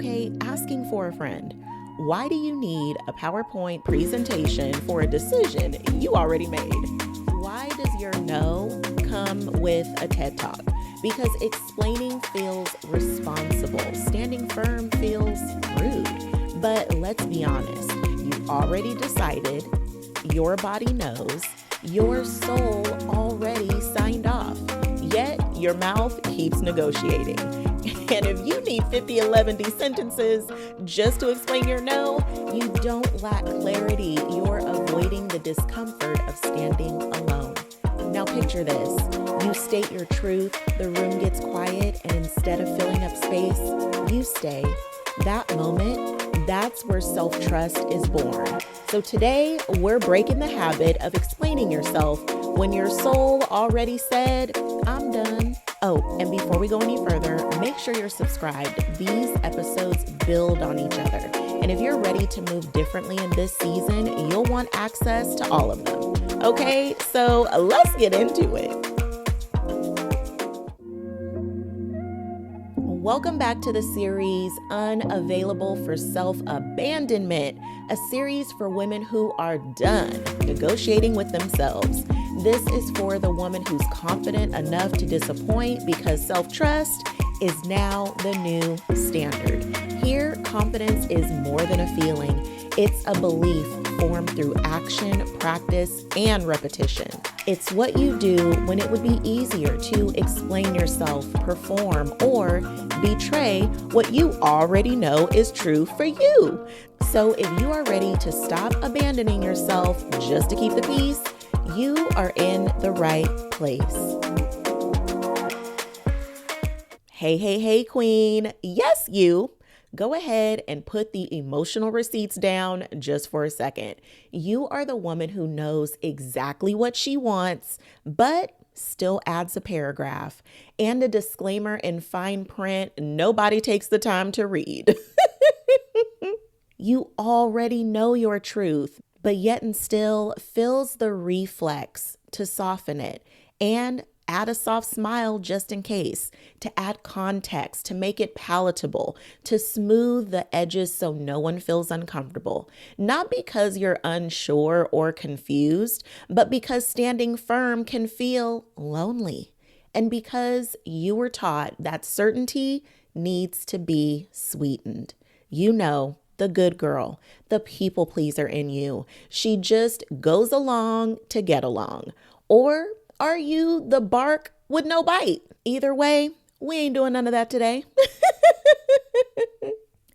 Okay, asking for a friend. Why do you need a PowerPoint presentation for a decision you already made? Why does your no come with a TED Talk? Because explaining feels responsible. Standing firm feels rude. But let's be honest, you've already decided, your body knows, your soul already signed off. Yet your mouth keeps negotiating. And if you need 50, 11 sentences just to explain your no, you don't lack clarity. You're avoiding the discomfort of standing alone. Now picture this. You state your truth, the room gets quiet, and instead of filling up space, you stay. That moment, that's where self-trust is born. So today, we're breaking the habit of explaining yourself when your soul already said, I'm done. Oh, and before we go any further, make sure you're subscribed. These episodes build on each other. And if you're ready to move differently in this season, you'll want access to all of them. Okay, so let's get into it. Welcome back to the series Unavailable for Self-Abandonment, a series for women who are done negotiating with themselves. This is for the woman who's confident enough to disappoint because self-trust is now the new standard. Here, confidence is more than a feeling. It's a belief formed through action, practice, and repetition. It's what you do when it would be easier to explain yourself, perform, or betray what you already know is true for you. So if you are ready to stop abandoning yourself just to keep the peace, you are in the right place. Hey, queen. Yes, you. Go ahead and put the emotional receipts down just for a second. You are the woman who knows exactly what she wants, but still adds a paragraph and a disclaimer in fine print nobody takes the time to read. You already know your truth, but yet and still feels the reflex to soften it and add a soft smile just in case, to add context, to make it palatable, to smooth the edges so no one feels uncomfortable. Not because you're unsure or confused, but because standing firm can feel lonely. And because you were taught that certainty needs to be sweetened. You know, the good girl, the people pleaser in you. She just goes along to get along. Or are you the bark with no bite? Either way, we ain't doing none of that today.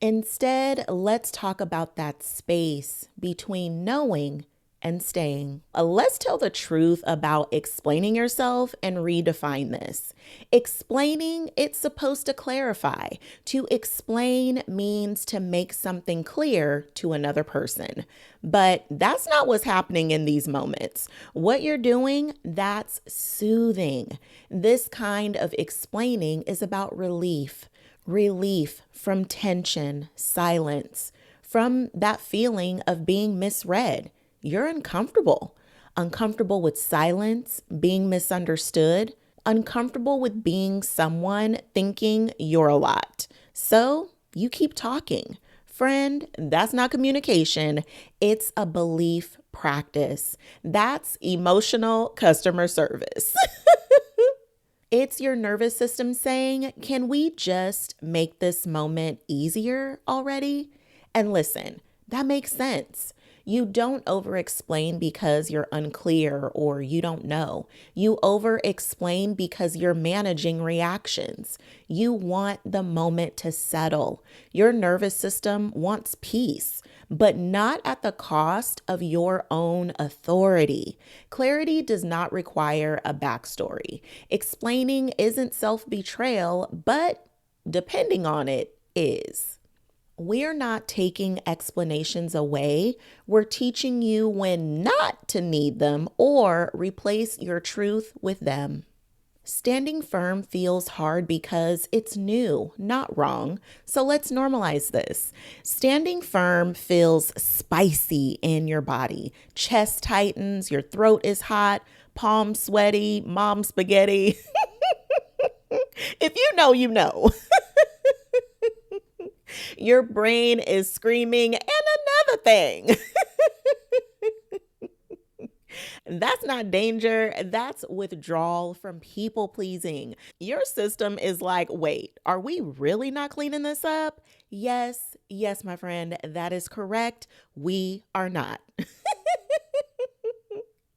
Instead, let's talk about that space between knowing and staying. Let's tell the truth about explaining yourself and redefine this. Explaining, it's supposed to clarify. To explain means to make something clear to another person. But that's not what's happening in these moments. What you're doing, that's soothing. This kind of explaining is about relief. Relief from tension, silence, from that feeling of being misread. You're uncomfortable with silence, being misunderstood, uncomfortable with being someone thinking you're a lot. So you keep talking. Friend, that's not communication. It's a belief practice. That's emotional customer service. It's your nervous system saying, can we just make this moment easier already? And listen, that makes sense. You don't over-explain because you're unclear or you don't know. You over-explain because you're managing reactions. You want the moment to settle. Your nervous system wants peace, but not at the cost of your own authority. Clarity does not require a backstory. Explaining isn't self-betrayal, but depending on it, is. We're not taking explanations away. We're teaching you when not to need them or replace your truth with them. Standing firm feels hard because it's new, not wrong. So let's normalize this. Standing firm feels spicy in your body. Chest tightens, your throat is hot, palms sweaty, mom spaghetti. If you know, you know. Your brain is screaming, and another thing. That's not danger. That's withdrawal from people pleasing. Your system is like, wait, are we really not cleaning this up? Yes, yes, my friend, that is correct. We are not.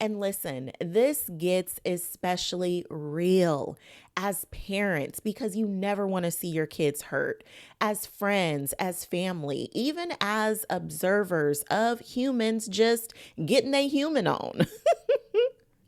And listen, this gets especially real as parents because you never want to see your kids hurt, as friends, as family, even as observers of humans just getting a human on.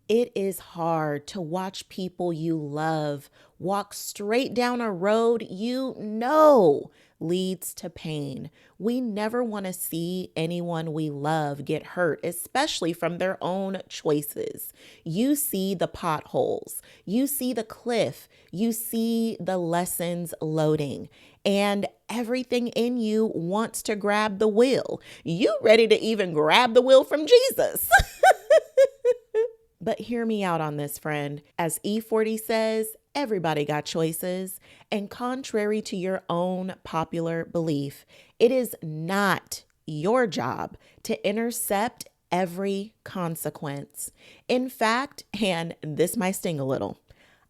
It is hard to watch people you love walk straight down a road you know leads to pain. We never want to see anyone we love get hurt, especially from their own choices. You see the potholes, you see the cliff, you see the lessons loading, and everything in you wants to grab the wheel. You ready to even grab the wheel from Jesus. But hear me out on this, friend. As E40 says, everybody got choices. And contrary to your own popular belief, it is not your job to intercept every consequence. In fact, and this might sting a little,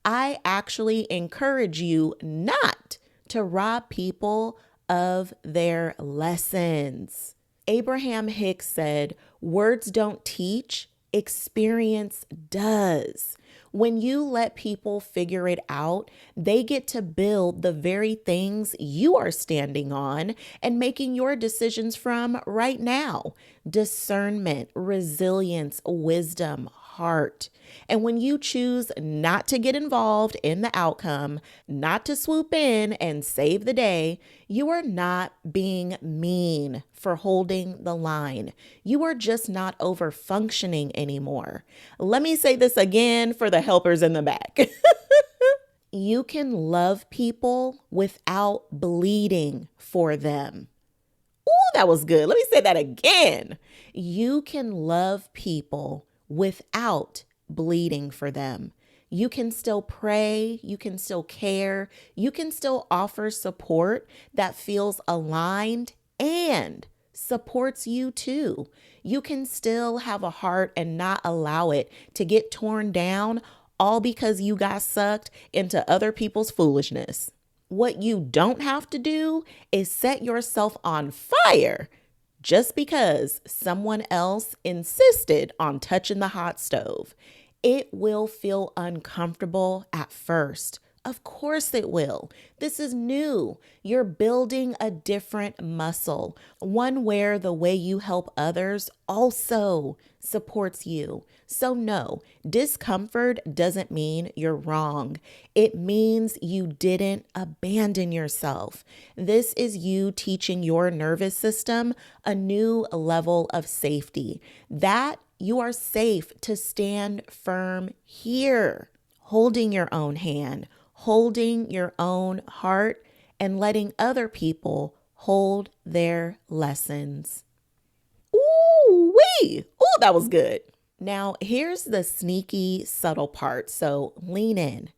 I actually encourage you not to rob people of their lessons. Abraham Hicks said, "Words don't teach, experience does." When you let people figure it out, they get to build the very things you are standing on and making your decisions from right now. Discernment, resilience, wisdom, heart. And when you choose not to get involved in the outcome, not to swoop in and save the day, you are not being mean for holding the line. You are just not over functioning anymore. Let me say this again for the helpers in the back. You can love people without bleeding for them. Ooh, that was good. Let me say that again. You can love people without bleeding for them. You can still pray, you can still care, you can still offer support that feels aligned and supports you too. You can still have a heart and not allow it to get torn down all because you got sucked into other people's foolishness. What you don't have to do is set yourself on fire just because someone else insisted on touching the hot stove. It will feel uncomfortable at first. Of course it will. This is new. You're building a different muscle, one where the way you help others also supports you. So no, discomfort doesn't mean you're wrong. It means you didn't abandon yourself. This is you teaching your nervous system a new level of safety, that you are safe to stand firm here, holding your own hand, holding your own heart, and letting other people hold their lessons. Ooh, wee! Ooh, that was good. Now, here's the sneaky, subtle part. So lean in.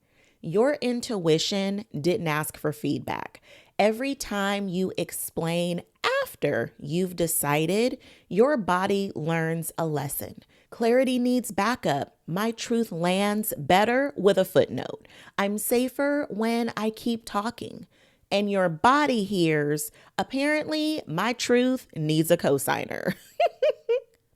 Your intuition didn't ask for feedback. Every time you explain after you've decided, your body learns a lesson. Clarity needs backup. My truth lands better with a footnote. I'm safer when I keep talking. And your body hears, apparently, my truth needs a cosigner.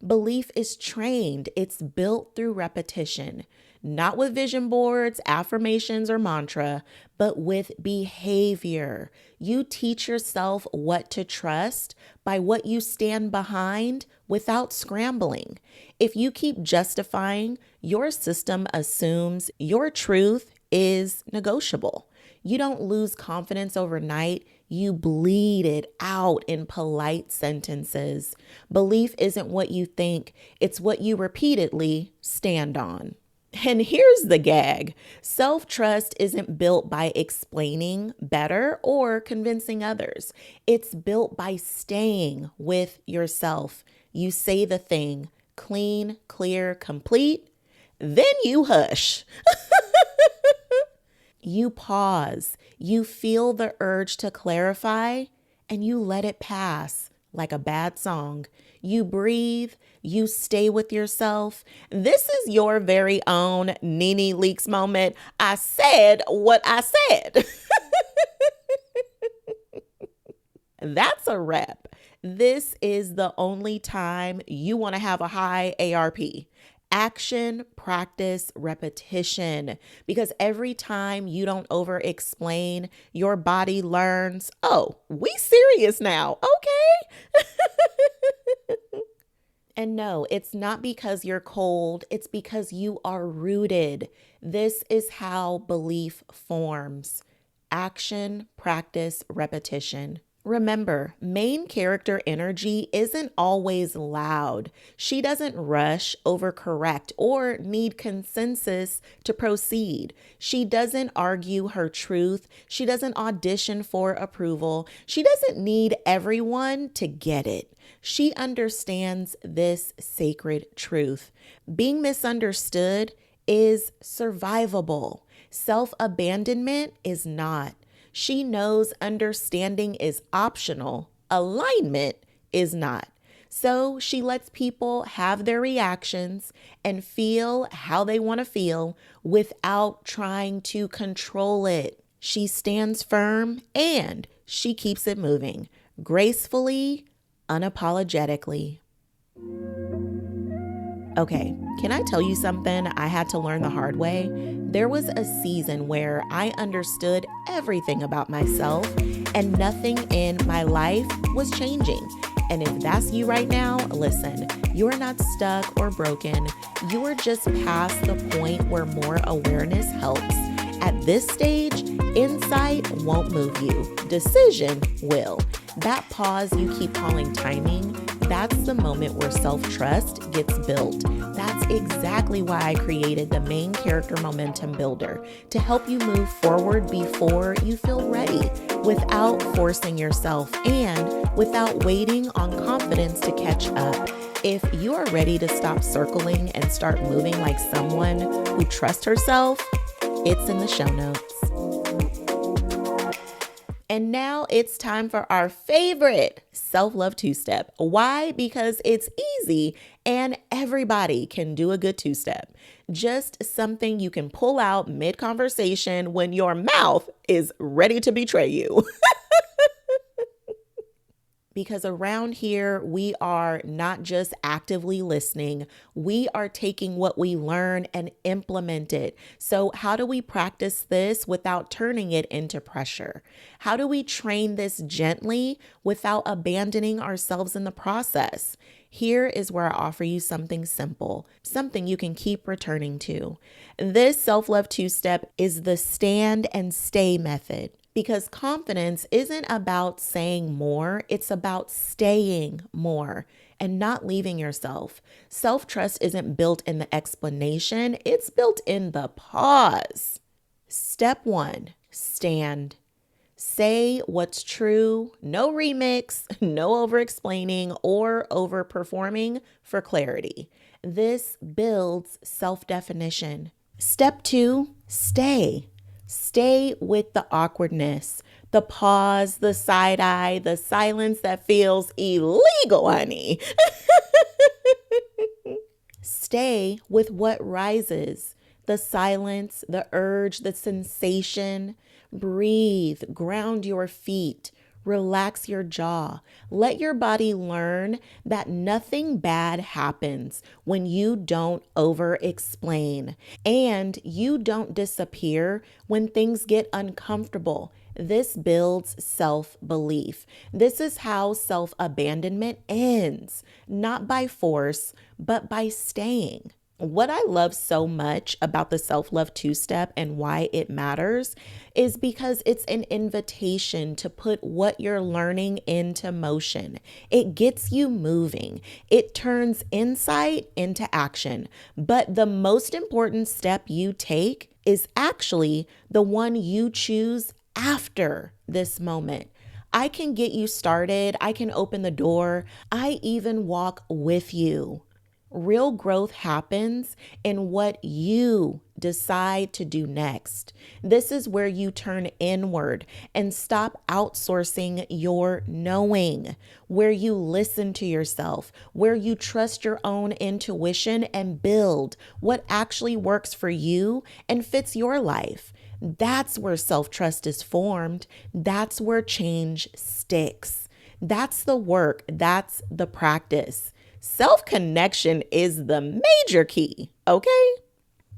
Belief is trained. It's built through repetition, not with vision boards, affirmations, or mantra, but with behavior. You teach yourself what to trust by what you stand behind without scrambling. If you keep justifying, your system assumes your truth is negotiable. You don't lose confidence overnight. You bleed it out in polite sentences. Belief isn't what you think. It's what you repeatedly stand on. And here's the gag. Self-trust isn't built by explaining better or convincing others. It's built by staying with yourself. You say the thing, clean, clear, complete, then you hush. You pause, you feel the urge to clarify, and you let it pass like a bad song. You breathe, you stay with yourself. This is your very own Nene Leakes moment. I said what I said. That's a wrap. This is the only time you want to have a high ARP. Action, practice, repetition. Because every time you don't over explain, your body learns, oh, we serious now. Okay. And no, it's not because you're cold. It's because you are rooted. This is how belief forms. Action, practice, repetition. Remember, main character energy isn't always loud. She doesn't rush, overcorrect, or need consensus to proceed. She doesn't argue her truth. She doesn't audition for approval. She doesn't need everyone to get it. She understands this sacred truth. Being misunderstood is survivable. Self-abandonment is not. She knows understanding is optional. Alignment is not. So she lets people have their reactions and feel how they want to feel without trying to control it. She stands firm and she keeps it moving gracefully, unapologetically. Okay, can I tell you something I had to learn the hard way? There was a season where I understood everything about myself and nothing in my life was changing. And if that's you right now, listen, you are not stuck or broken. You are just past the point where more awareness helps. At this stage, insight won't move you. Decision will. That pause you keep calling timing, that's the moment where self-trust gets built. That's exactly why I created the main character momentum builder, to help you move forward before you feel ready, without forcing yourself and without waiting on confidence to catch up. If you are ready to stop circling and start moving like someone who trusts herself, it's in the show notes. And now it's time for our favorite self-love two-step. Why? Because it's easy and everybody can do a good two-step. Just something you can pull out mid-conversation when your mouth is ready to betray you. Because around here, we are not just actively listening, we are taking what we learn and implement it. So how do we practice this without turning it into pressure? How do we train this gently without abandoning ourselves in the process? Here is where I offer you something simple, something you can keep returning to. This self-love two-step is the stand and stay method. Because confidence isn't about saying more, it's about staying more and not leaving yourself. Self-trust isn't built in the explanation, it's built in the pause. Step 1, stand. Say what's true, no remix, no over-explaining or over-performing for clarity. This builds self-definition. Step 2, stay. Stay with the awkwardness, the pause, the side eye, the silence that feels illegal, honey. Stay with what rises, the silence, the urge, the sensation. Breathe, ground your feet, relax your jaw. Let your body learn that nothing bad happens when you don't over-explain, and you don't disappear when things get uncomfortable. This builds self-belief. This is how self-abandonment ends, not by force, but by staying. What I love so much about the self-love two-step and why it matters is because it's an invitation to put what you're learning into motion. It gets you moving. It turns insight into action. But the most important step you take is actually the one you choose after this moment. I can get you started. I can open the door. I even walk with you. Real growth happens in what you decide to do next. This is where you turn inward and stop outsourcing your knowing, where you listen to yourself, where you trust your own intuition and build what actually works for you and fits your life. That's where self-trust is formed. That's where change sticks. That's the work. That's the practice. Self-connection is the major key, okay?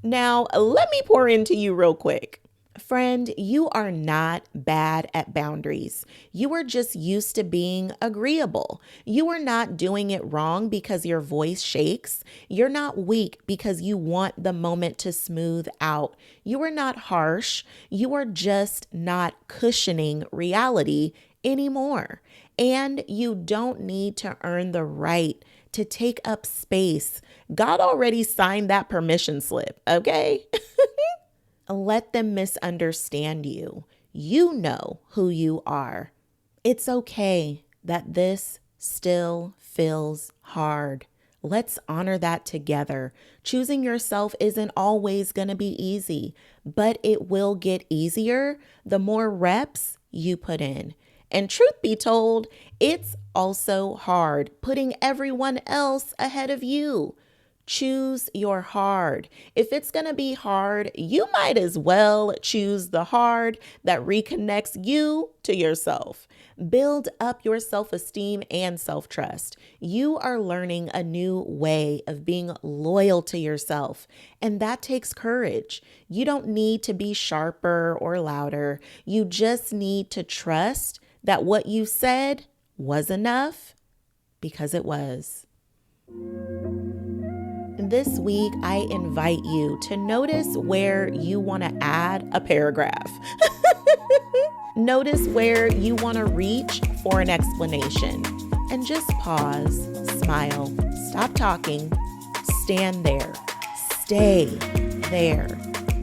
Now, let me pour into you real quick. Friend, you are not bad at boundaries. You are just used to being agreeable. You are not doing it wrong because your voice shakes. You're not weak because you want the moment to smooth out. You are not harsh. You are just not cushioning reality anymore. And you don't need to earn the right to take up space. God already signed that permission slip, okay? Let them misunderstand you. You know who you are. It's okay that this still feels hard. Let's honor that together. Choosing yourself isn't always going to be easy, but it will get easier the more reps you put in. And truth be told, it's also hard putting everyone else ahead of you. Choose your hard. If it's going to be hard, you might as well choose the hard that reconnects you to yourself. Build up your self-esteem and self-trust. You are learning a new way of being loyal to yourself, and that takes courage. You don't need to be sharper or louder. You just need to trust that what you said was enough because it was. This week, I invite you to notice where you want to add a paragraph. Notice where you want to reach for an explanation. And just pause, smile, stop talking, stand there, stay there.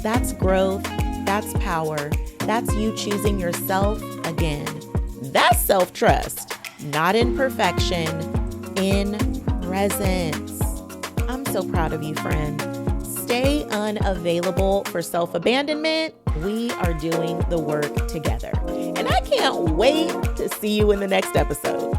That's growth, that's power, that's you choosing yourself again. That's self-trust, not in perfection, in presence. I'm so proud of you, friend. Stay unavailable for self-abandonment. We are doing the work together. And I can't wait to see you in the next episode.